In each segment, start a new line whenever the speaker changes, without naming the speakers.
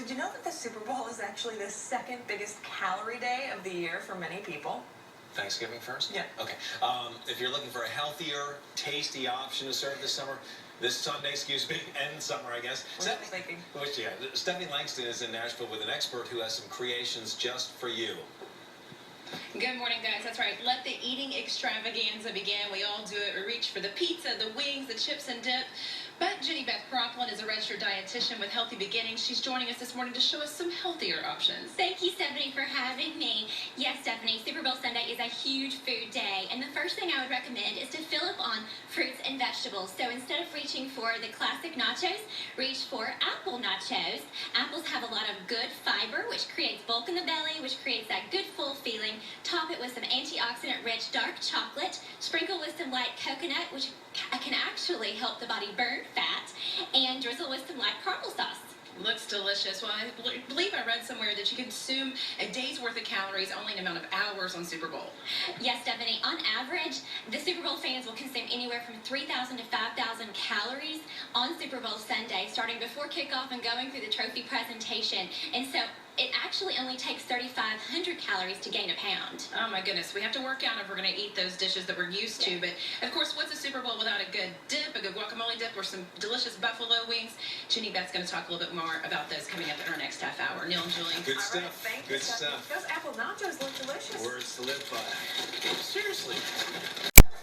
Did you know that the Super Bowl is actually the second biggest calorie day of the year for many people?
Thanksgiving first?
Yeah.
Okay. If you're looking for a healthier, tasty option to serve this summer, this Sunday, excuse me, and summer, I guess. Stephanie Langston is in Nashville with an expert who has some creations just for you.
Good morning, guys. That's right. Let the eating extravaganza begin. We all do it. We reach for the pizza, the wings, the chips, and dip. But Jenny Beth Crockland is a registered dietitian with Healthy Beginnings. She's joining us this morning to show us some healthier options.
Thank you, Stephanie, for having me. Yes, Stephanie, Super Bowl Sunday is a huge food day, and the first thing I would recommend is to fill up on fruits and vegetables. So instead of reaching for the classic nachos, reach for apple nachos. Apples have a lot of good fiber, which creates bulk in the belly, which creates that good full feeling. Top it with some antioxidant-rich dark chocolate. Sprinkle with some light coconut, which can actually help the body burn fat, and drizzle with some light caramel sauce.
Looks delicious. Well, I believe I read somewhere that you consume a day's worth of calories only an amount of hours on Super Bowl.
Yes, Stephanie. On average, the Super Bowl fans will consume anywhere from 3,000 to 5,000 calories on Super Bowl Sunday, starting before kickoff and going through the trophy presentation. And so it actually only takes 3,500 calories to gain a pound.
Oh my goodness, we have to work out if we're going to eat those dishes that we're used to. But of course, what's a Super Bowl without a good dip, a good guacamole dip, or some delicious buffalo wings? Jenny Beth's going to talk a little bit more about those coming up in our next half hour. Neil and Julie.
Good stuff.
Thank you,
Good stuff.
Those apple nachos look delicious.
Words to live by. Seriously.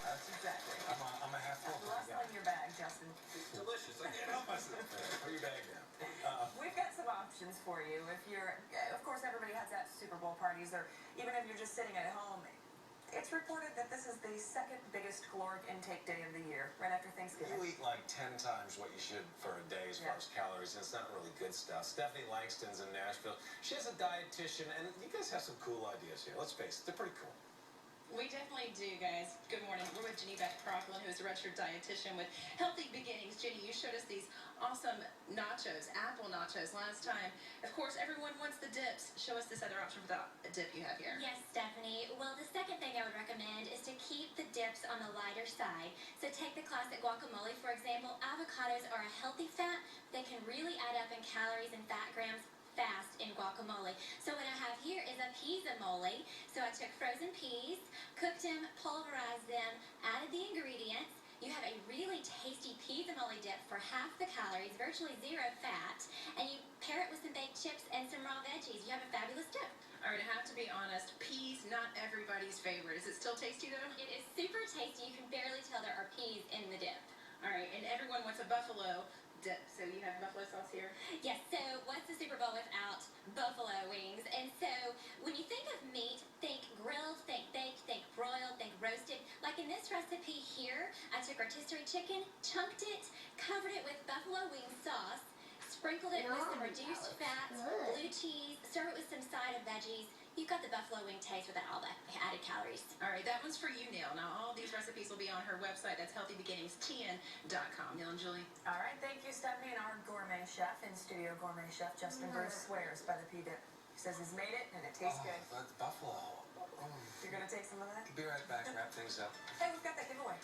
That's exactly.
I'm a half full.
Last one in your bag, Justin.
It's delicious. I can't help myself. Put your bag down.
We've got some options for you. If you're, of course, everybody has that Super Bowl parties, or even if you're just sitting at home. It's reported that this is the second biggest caloric intake day of the year, right after Thanksgiving.
You eat like 10 times what you should for a day as far as calories, and it's not really good stuff. Stephanie Langston's in Nashville. She has a dietitian, and you guys have some cool ideas here. Let's face it, they're pretty cool.
We definitely do, guys. Good morning. We're with Jenny Beth Crockland, who is a registered dietitian with Healthy Beginnings. Jenny, you showed us these awesome nachos, apple nachos last time. Of course, everyone wants the dips. Show us this other option for the dip you have here.
Yes, Stephanie. Well, the second thing I would recommend is to keep the dips on the lighter side. So take the classic guacamole, for example. Avocados are a healthy fat. They can really add up in calories and fat grams fast in guacamole. So what I have here is a pizza-mole. So I took frozen peas, cooked them, pulverized them, added the ingredients. You have a really tasty pizza-mole dip for half the calories, virtually zero fat, and you pair it with some baked chips and some raw veggies. You have a fabulous dip.
All right, I have to be honest, peas, not everybody's favorite. Is it still tasty, though?
It is super tasty. You can barely tell there are peas in the dip.
All right, and everyone wants a buffalo dip, so you have buffalo sauce here?
Yes, so what's the Super Bowl without buffalo wings? And so when you think of meat, think grilled, think baked, think broiled, think roasted. Like in this recipe here, I took rotisserie chicken, chunked it, covered it with buffalo wing sauce, sprinkled it with some reduced fat, blue cheese, serve it with some side of veggies. You've got the buffalo wing taste without all the added calories.
All right, that one's for you, Neil. Now, all these recipes will be on her website. That's healthybeginningstn.com. Neil and Julie.
All right, thank you, Stephanie, and our gourmet chef, in-studio gourmet chef, Justin Bruce, swears by the pea dip. He says he's made it, and it tastes good.
That's buffalo.
You're going to take some of that?
Be right back. Wrap things up.
Hey, we've got that giveaway.